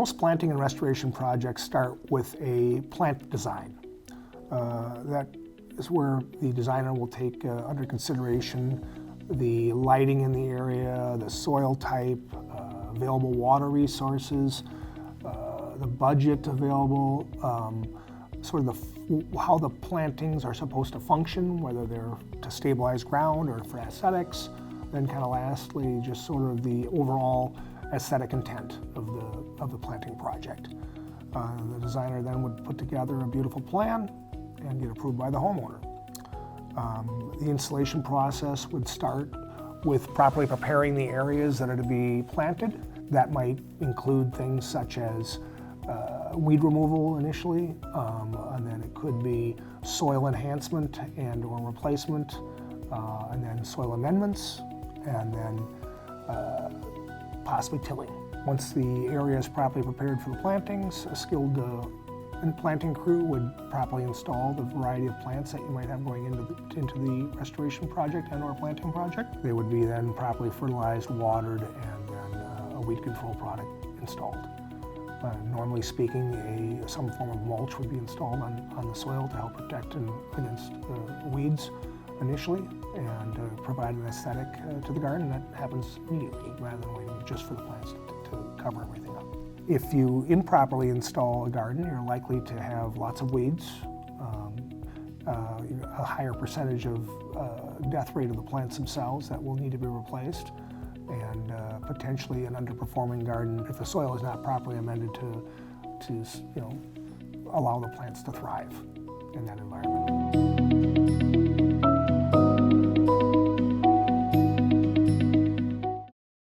Most planting and restoration projects start with a plant design. That is where the designer will take under consideration the lighting in the area, the soil type, available water resources, the budget available, sort of how the plantings are supposed to function, whether they're to stabilize ground or for aesthetics. Then kind of lastly, just sort of the overall aesthetic intent of the planting project. The designer then would put together a beautiful plan and get approved by the homeowner. The installation process would start with properly preparing the areas that are to be planted. That might include things such as weed removal initially, and then it could be soil enhancement and or replacement, and then soil amendments, and then possibly tilling. Once the area is properly prepared for the plantings, a skilled planting crew would properly install the variety of plants that you might have going into the restoration project and or planting project. They would be then properly fertilized, watered, and then a weed control product installed. Normally speaking, some form of mulch would be installed on the soil to help protect against weeds initially and provide an aesthetic to the garden. That happens immediately rather than waiting just for the plants to cover everything up. If you improperly install a garden, you're likely to have lots of weeds, a higher percentage of death rate of the plants themselves that will need to be replaced, and potentially an underperforming garden if the soil is not properly amended to allow the plants to thrive in that environment.